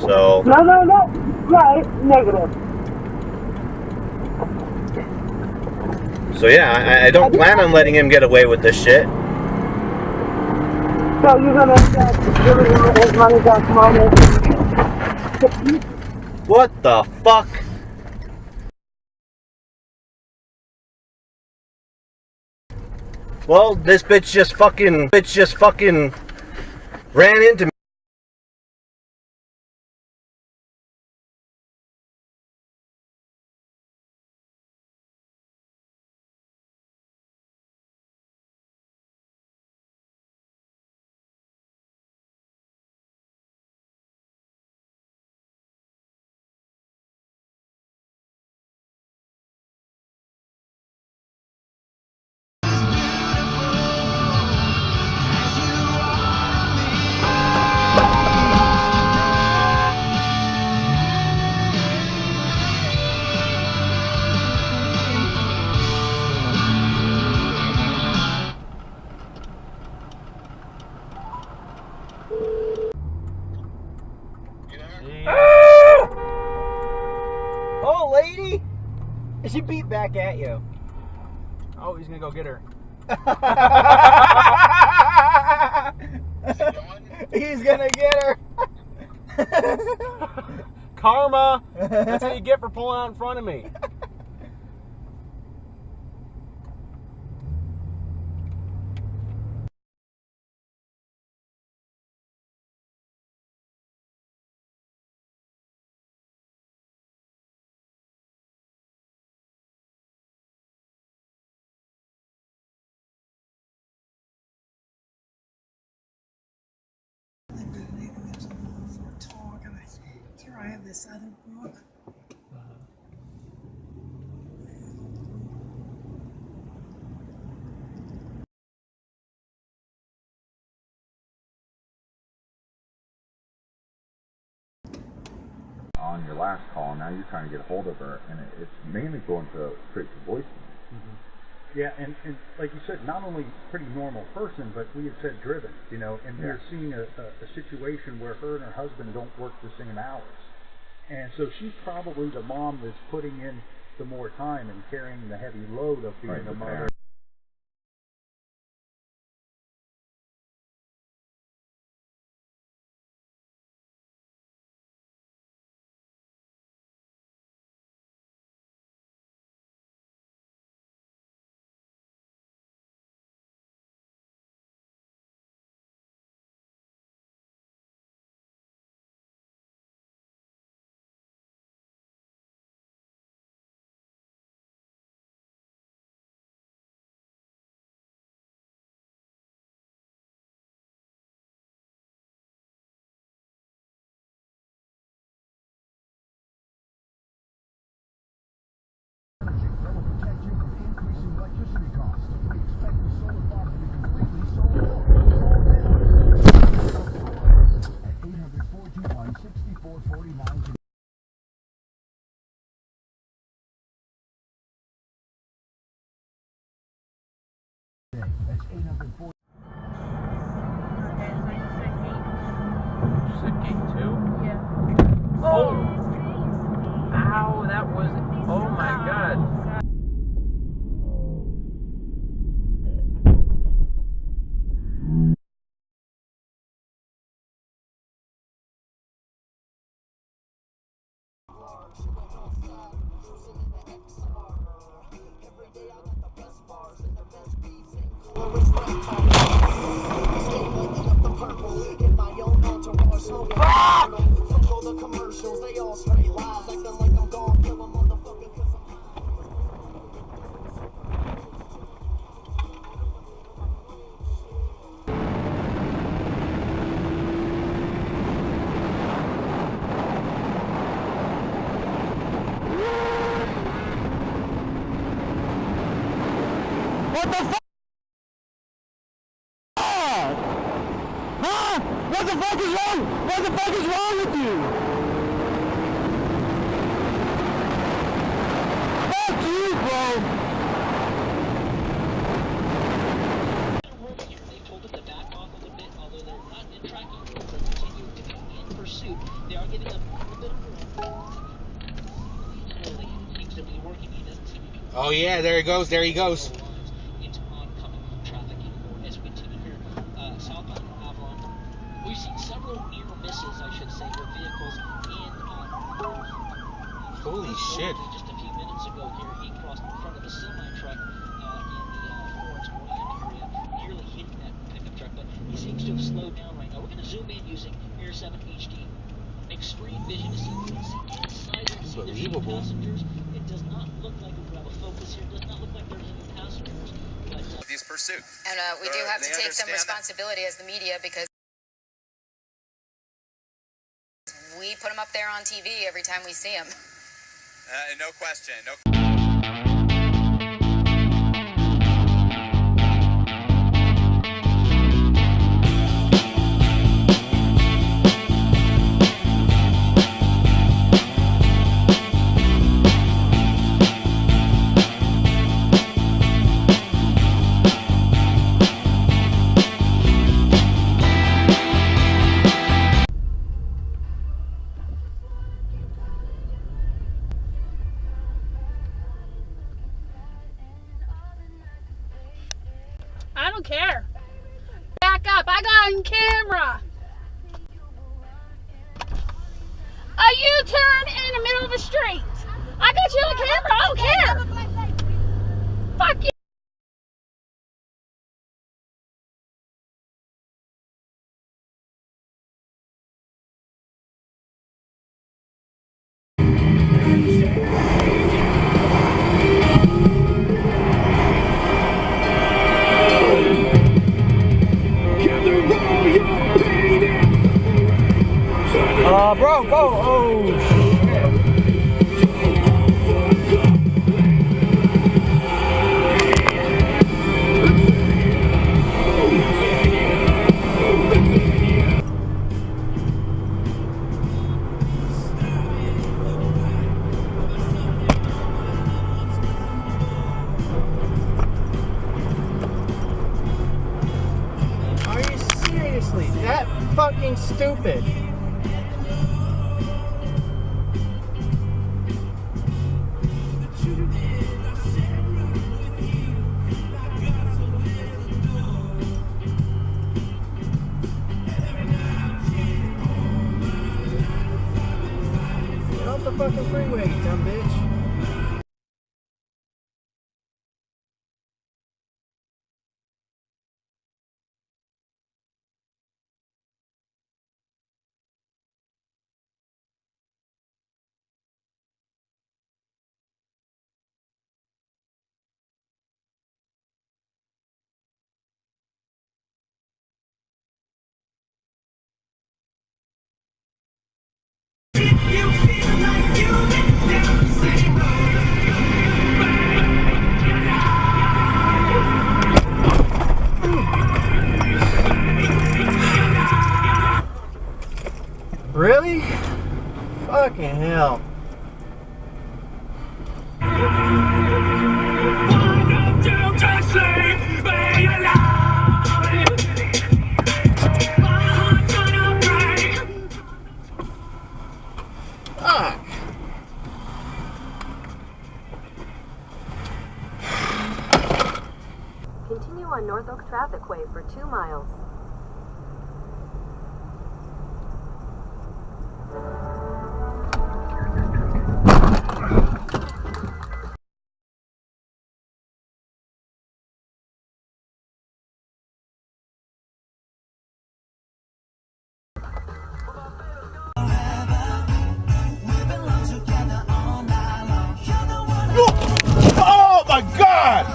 So... No. Right, negative. So yeah, I don't plan on letting him get away with this shit. So you're gonna give him his money back tomorrow? What the fuck? Well, this bitch just fucking ran into me. Oh, lady! She beat back at you. Oh, he's gonna go get her. He's gonna get her. Karma! That's what you get for pulling out in front of me. Here I have this other book. On your last call, now you're trying to get a hold of her, and it's mainly going straight to voicemail. Yeah, and like you said, not only pretty normal person, but we had said driven, and we're seeing a situation where her and her husband don't work the same hours. And so she's probably the mom that's putting in the more time and carrying the heavy load of being a mother. What the fuck? Huh? What the fuck is wrong? What the fuck is wrong with you? pursuit. They are giving up a little bit of room. Slowly, it seems to be working. He doesn't seem to be. Oh yeah, there he goes. There he goes. Into oncoming traffic anymore as we continue here southbound Avalon. We've seen several near misses, I should say, with vehicles in. Holy shit. Just a few minutes ago here, he crossed in front of a semi-truck in the Florence Orion area, nearly hitting that pickup truck, but he seems to have slowed down right now. We're going to zoom in using Air 7 HD. Extreme vision to see inside and see there's any passengers. It does not look like we have a focus here. It does not look like there's any passengers. But, these pursuits. And we do have to take some responsibility as the media because we put them up there on TV every time we see them. No question. No. I don't care. Back up. I got on camera. A U-turn in the middle of the street. I got you on camera. I don't care. Fuck you. Bro, go! Oh, shit. Are you seriously that fucking stupid? Get off the fucking freeway, you dumb bitch. Really? Fucking hell. Fuck. Continue on North Oak Traffic Way for 2 miles. Oh my God!